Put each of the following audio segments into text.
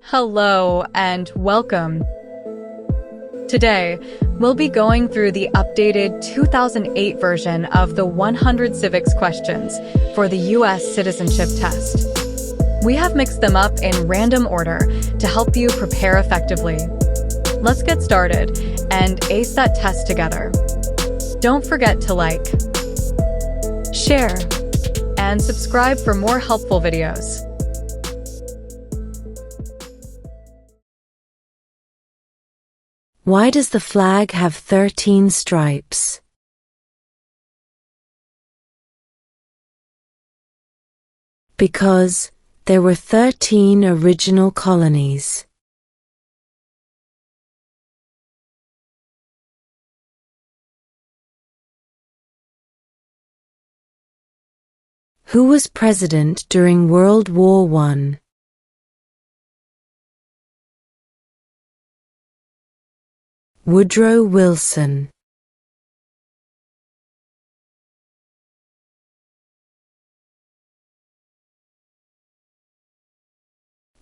Hello and welcome. Today, we'll be going through the updated 2008 version of the 100 civics questions for the U.S. Citizenship Test. We have mixed them up in random order to help you prepare effectively. Let's get started and ace that test together. Don't forget to like, share, and subscribe for more helpful videos. Why does the flag have 13 stripes? Because there were 13 original colonies. Who was president during World War I? Woodrow Wilson.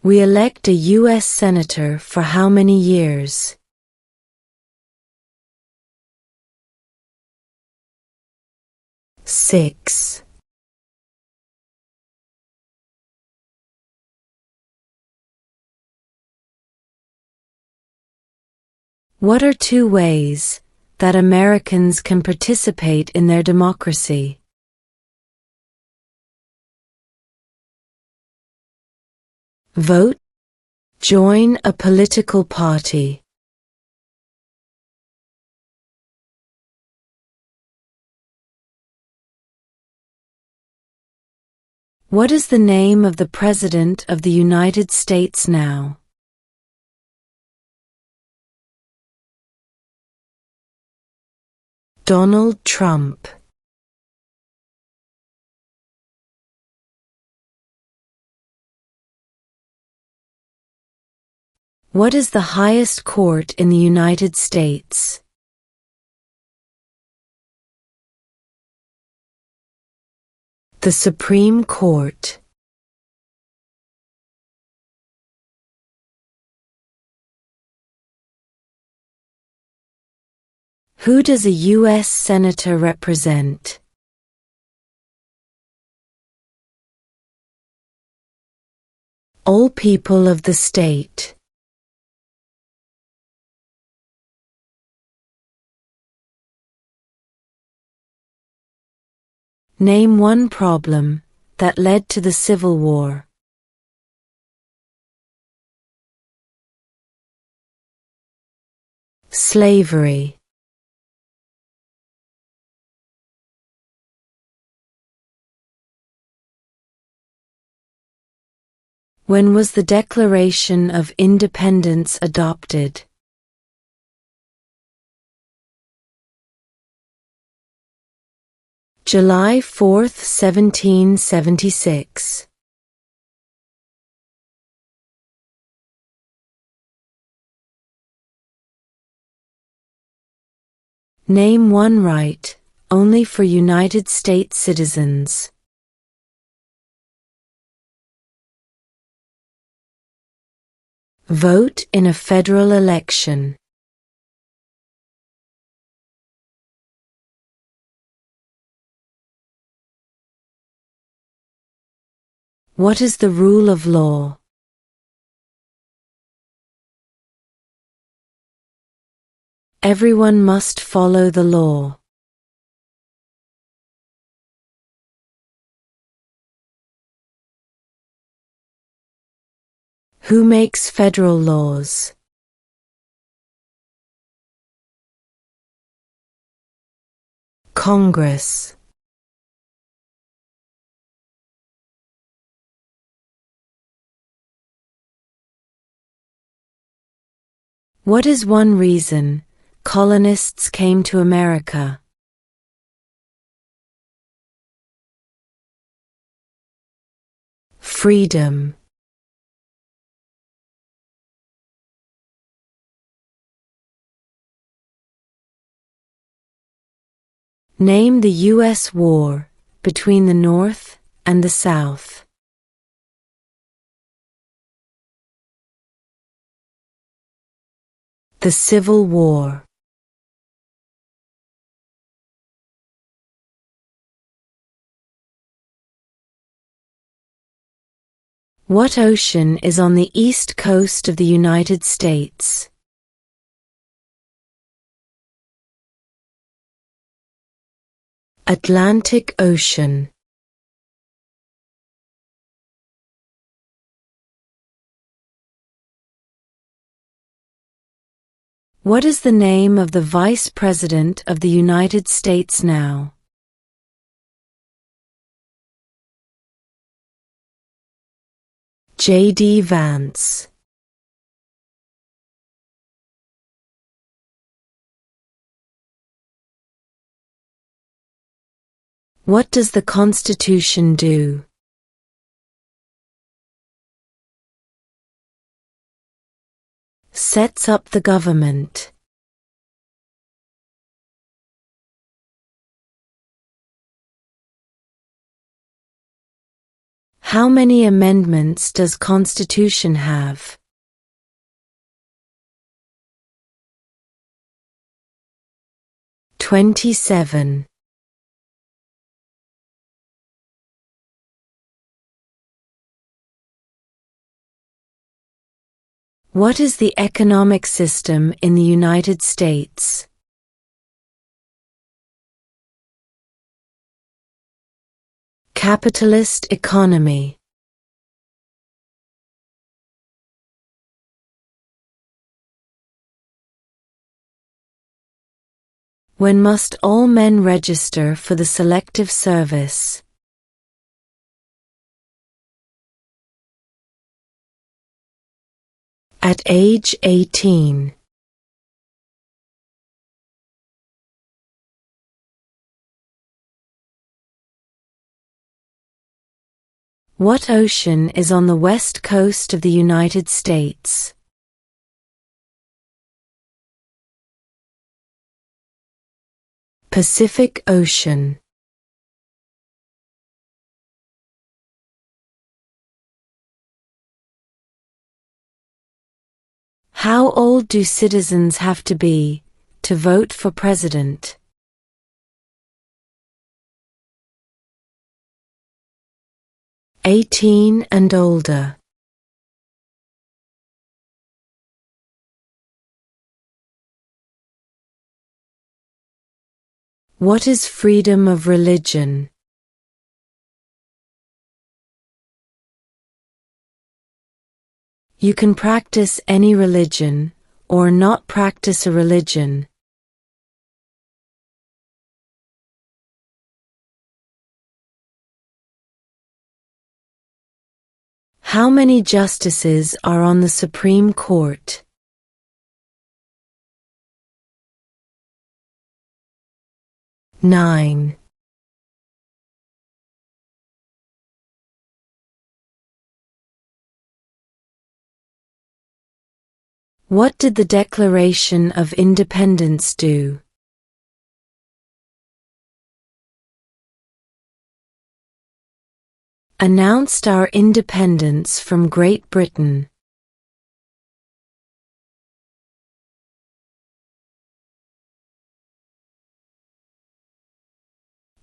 We elect a U.S. Senator for how many years? Six. What are two ways that Americans can participate in their democracy? Vote. Join a political party. What is the name of the President of the United States now? Donald Trump. What is the highest court in the United States? The Supreme Court. Who does a U.S. Senator represent? All people of the state. Name one problem that led to the Civil War. Slavery. When was the Declaration of Independence adopted? July 4, 1776. Name one right only for United States citizens. Vote in a federal election. What is the rule of law? Everyone must follow the law. Who makes federal laws? Congress. What is one reason colonists came to America? Freedom. Name the U.S. war between the North and the South. The Civil War. What ocean is on the east coast of the United States? Atlantic Ocean. What is the name of the Vice President of the United States now? J.D. Vance. What does the Constitution do? Sets up the government. How many amendments does Constitution have? 27. What is the economic system in the United States? Capitalist economy. When must all men register for the Selective Service? At age 18. What ocean is on the west coast of the United States? Pacific Ocean. How old do citizens have to be to vote for president? 18 and older. What is freedom of religion? You can practice any religion, or not practice a religion. How many justices are on the Supreme Court? 9. What did the Declaration of Independence do? Announced our independence from Great Britain.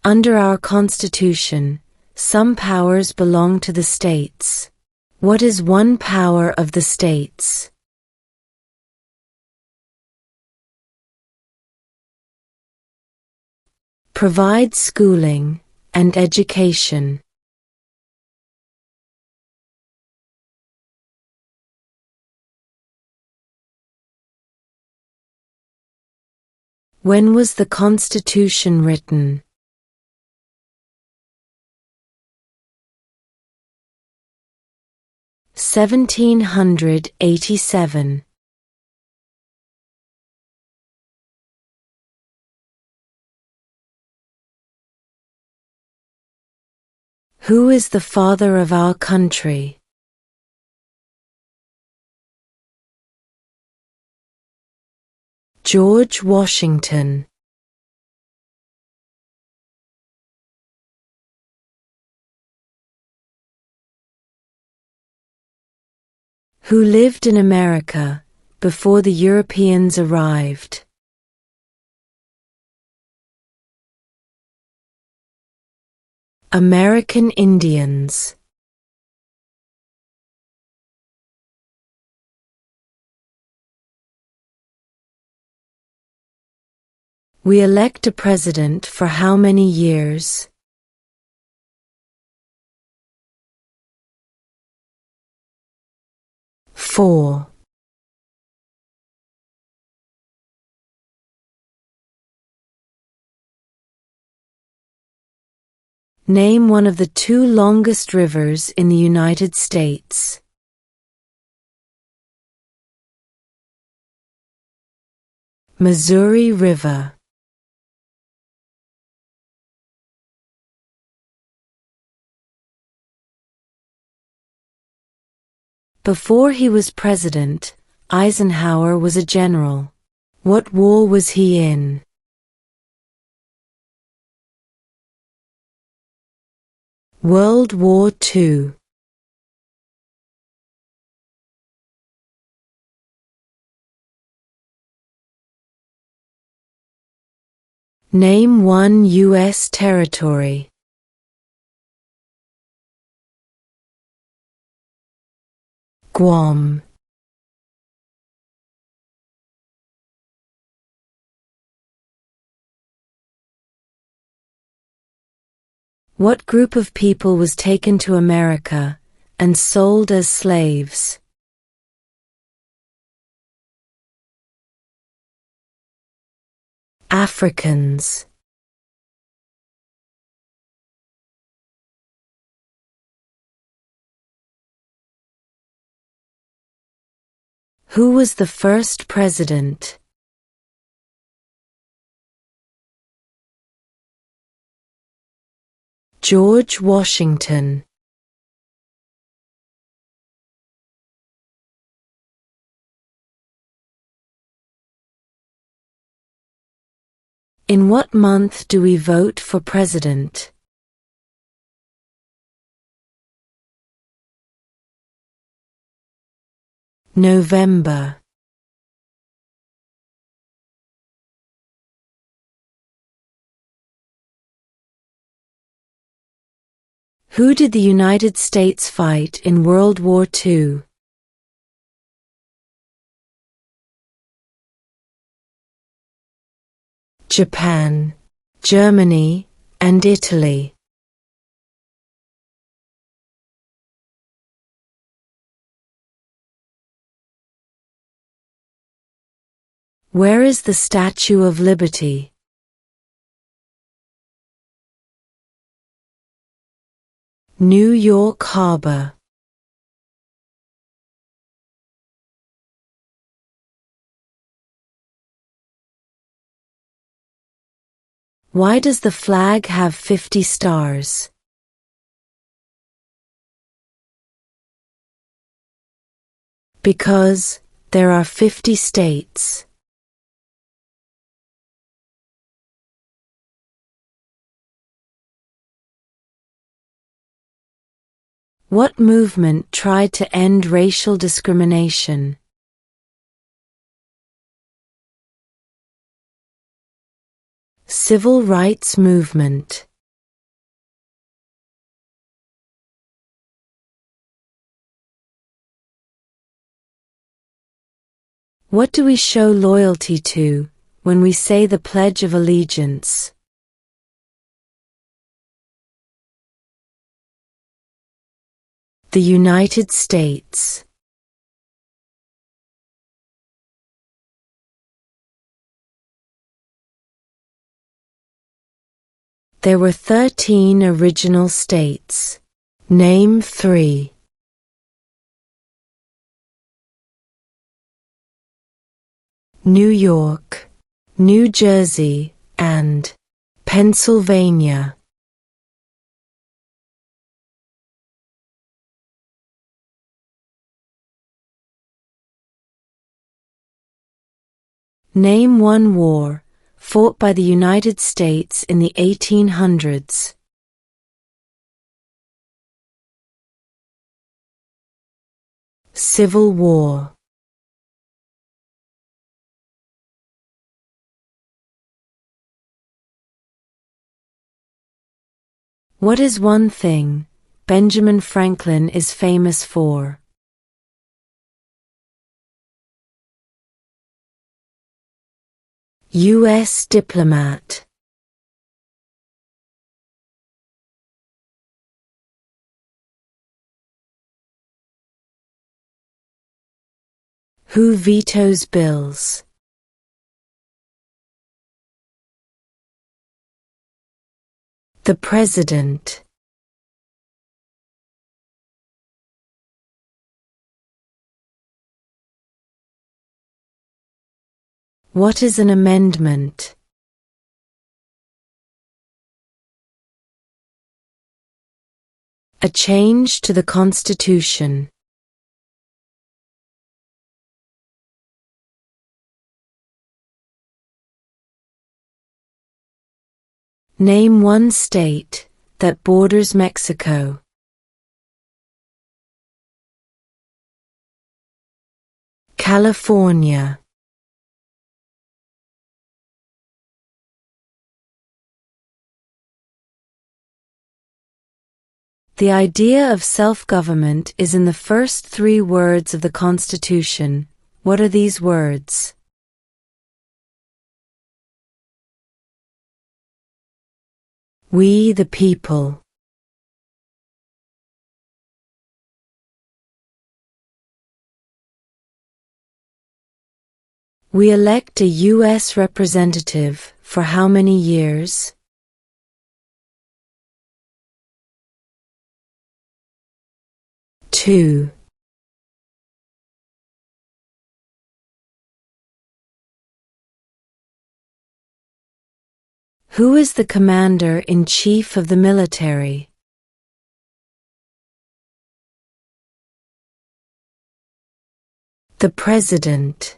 Under our Constitution, some powers belong to the states. What is one power of the states? Provide schooling and education. When was the Constitution written? (1787). Who is the father of our country? George Washington. Who lived in America before the Europeans arrived? American Indians. We elect a president for how many years? Four. Name one of the two longest rivers in the United States. Missouri River. Before he was president, Eisenhower was a general. What war was he in? World War II. Name one U.S. territory. Guam. What group of people was taken to America and sold as slaves? Africans. Who was the first president? George Washington. In what month do we vote for president? November. Who did the United States fight in World War II? Japan, Germany, and Italy. Where is the Statue of Liberty? New York Harbor. Why does the flag have 50 stars? Because there are 50 states. What movement tried to end racial discrimination? Civil rights movement. What do we show loyalty to when we say the Pledge of Allegiance? The United States. There were 13 original states. Name 3. New York, New Jersey, and Pennsylvania. Name one war fought by the United States in the 1800s. Civil War. What is one thing Benjamin Franklin is famous for? U.S. diplomat. Who vetoes bills? The President. What is an amendment? A change to the Constitution. Name one state that borders Mexico. California. The idea of self-government is in the first 3 words of the Constitution. What are these words? We the people. We elect a U.S. representative for how many years? 2. Who is the commander-in-chief of the military? The President.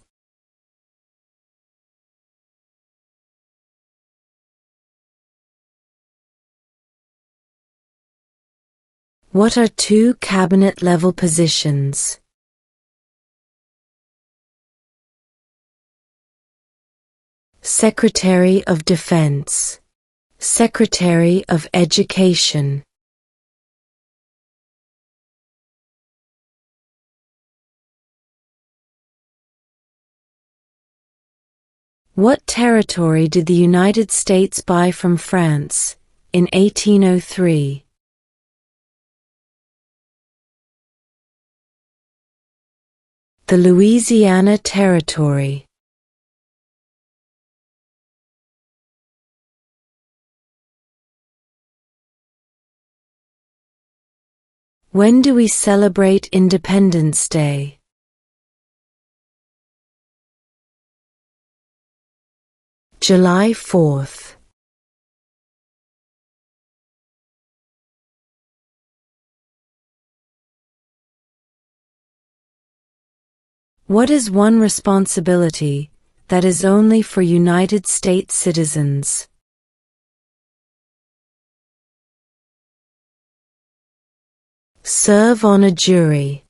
What are 2 cabinet-level positions? Secretary of Defense. Secretary of Education. What territory did the United States buy from France in 1803? The Louisiana Territory. When do we celebrate Independence Day? July 4th. What is one responsibility that is only for United States citizens? Serve on a jury.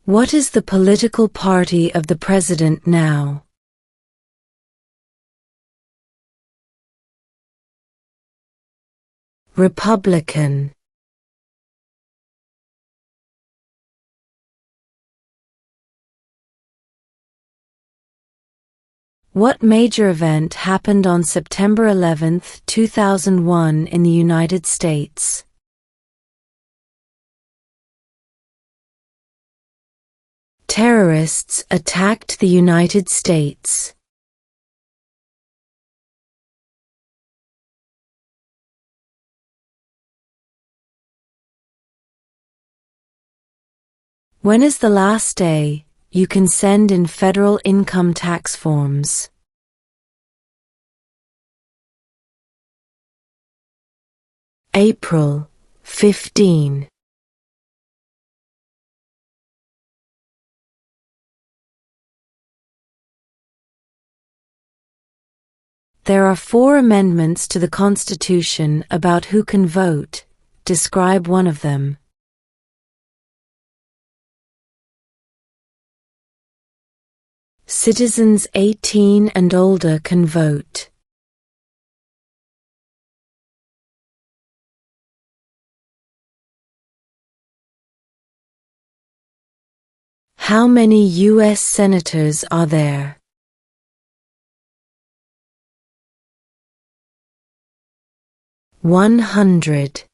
What is the political party of the president now? Republican. What major event happened on September 11, 2001 in the United States? Terrorists attacked the United States. When is the last day you can send in federal income tax forms? April 15. There are 4 amendments to the Constitution about who can vote. Describe one of them. Citizens 18 and older can vote. How many U.S. senators are there? $100.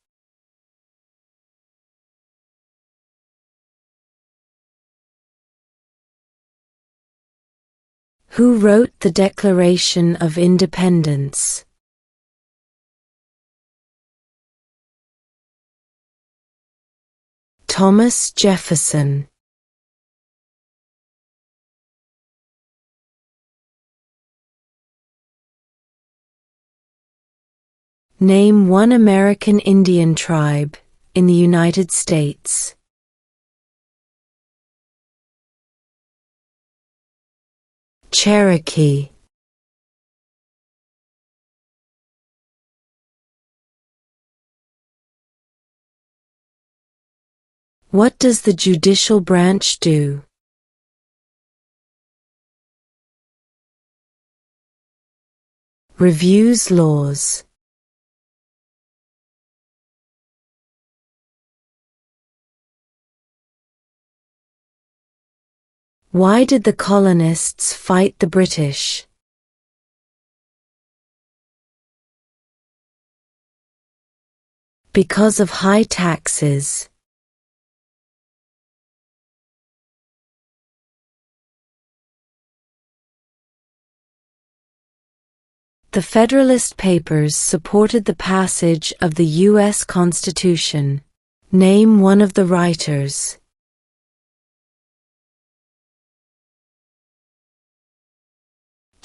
Who wrote the Declaration of Independence? Thomas Jefferson. Name one American Indian tribe in the United States. Cherokee. What does the judicial branch do? Reviews laws. Why did the colonists fight the British? Because of high taxes. The Federalist Papers supported the passage of the U.S. Constitution. Name one of the writers.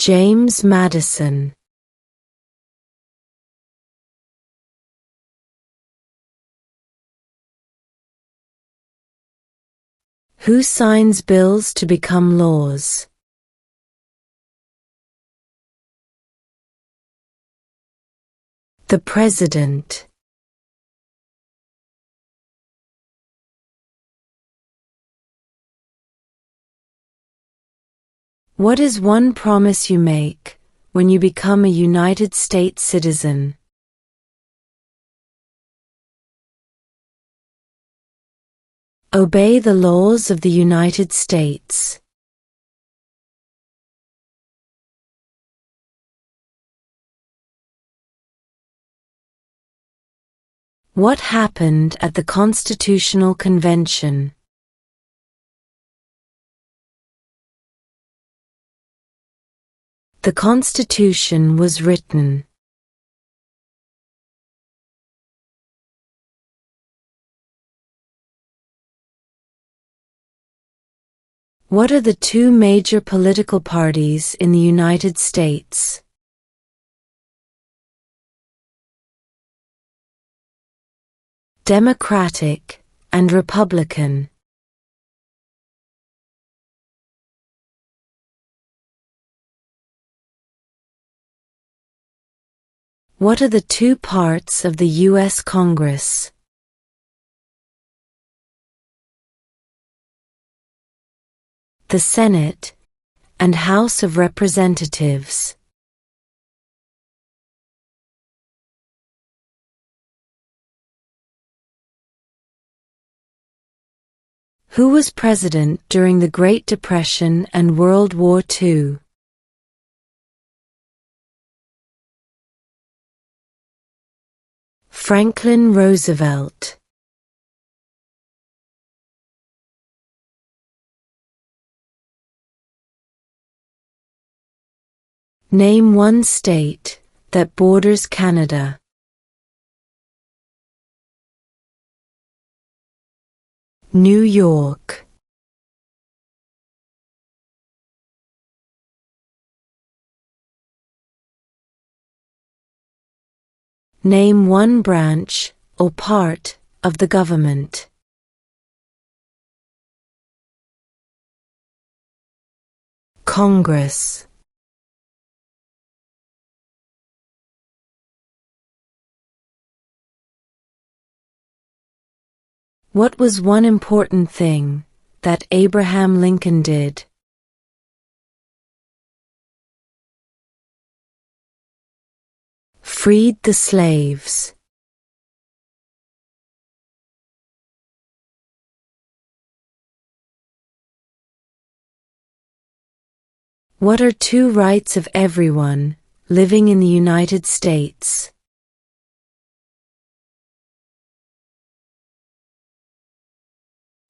James Madison. Who signs bills to become laws? The President. What is one promise you make when you become a United States citizen? Obey the laws of the United States. What happened at the Constitutional Convention? The Constitution was written. What are the two major political parties in the United States? Democratic and Republican. What are the two parts of the U.S. Congress? The Senate and House of Representatives. Who was president during the Great Depression and World War II? Franklin Roosevelt. Name one state that borders Canada. New York. Name one branch or part of the government. Congress. What was one important thing that Abraham Lincoln did? freed the slaves. What are two rights of everyone living in the United States?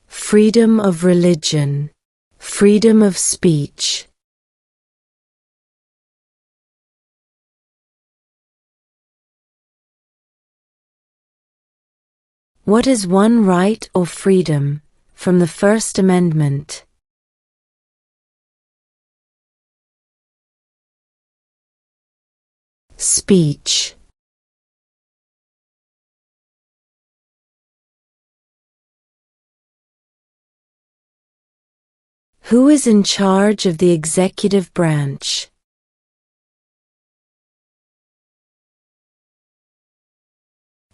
Freedom of religion, freedom of speech. What is one right or freedom from the First Amendment? Speech. Who is in charge of the executive branch?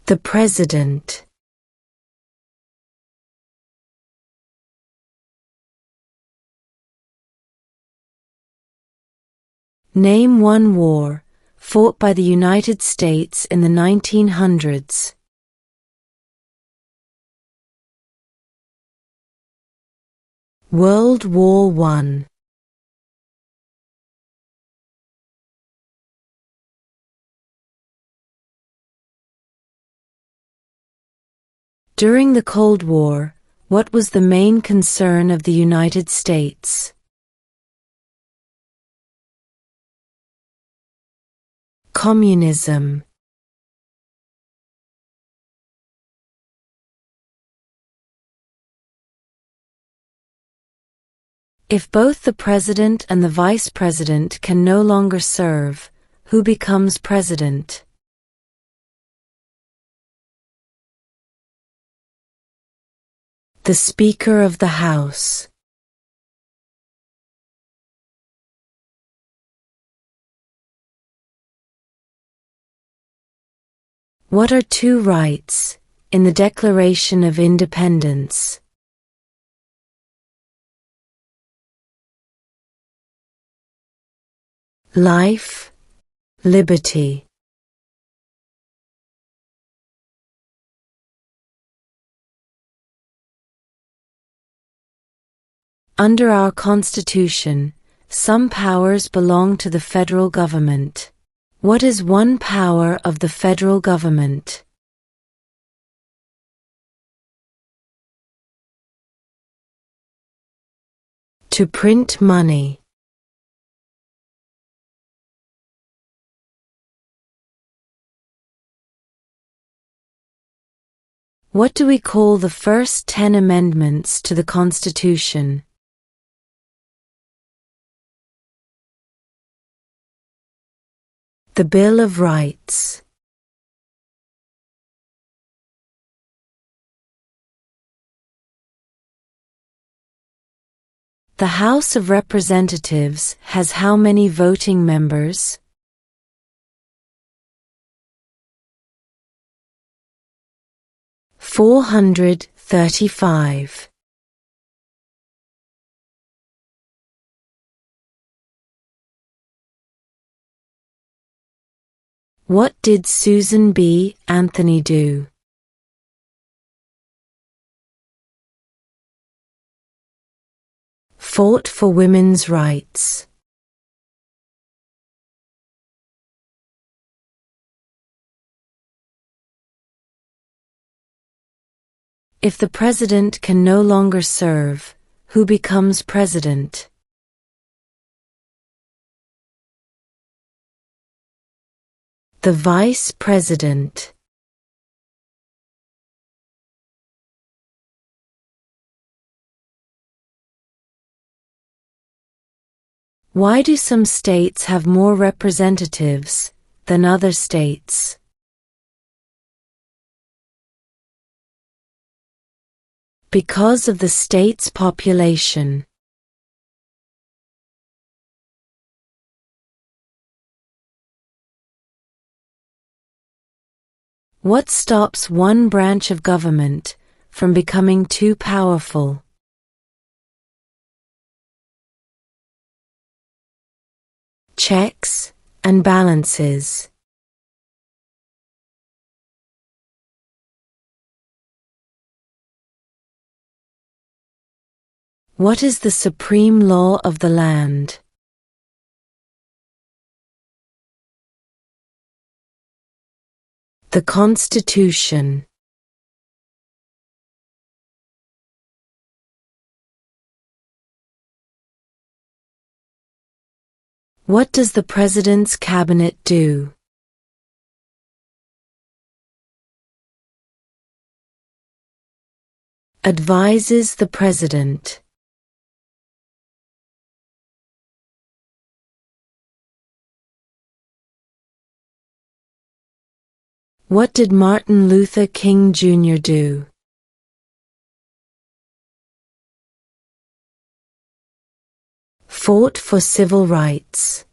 The President. Name one war fought by the United States in the 1900s. World War I. During the Cold War, what was the main concern of the United States? Communism. If both the president and the vice president can no longer serve, who becomes president? The Speaker of the House. What are two rights in the Declaration of Independence? Life, liberty. Under our Constitution, some powers belong to the federal government. What is one power of the federal government? To print money. What do we call the first 10 amendments to the Constitution? The Bill of Rights. The House of Representatives has how many voting members? 435. What did Susan B. Anthony do? Fought for women's rights. If the president can no longer serve, who becomes president? The vice president. Why do some states have more representatives than other states? Because of the state's population. What stops one branch of government from becoming too powerful? Checks and balances. What is the supreme law of the land? The Constitution. What does the President's Cabinet do? Advises the President. What did Martin Luther King Jr. do? Fought for civil rights.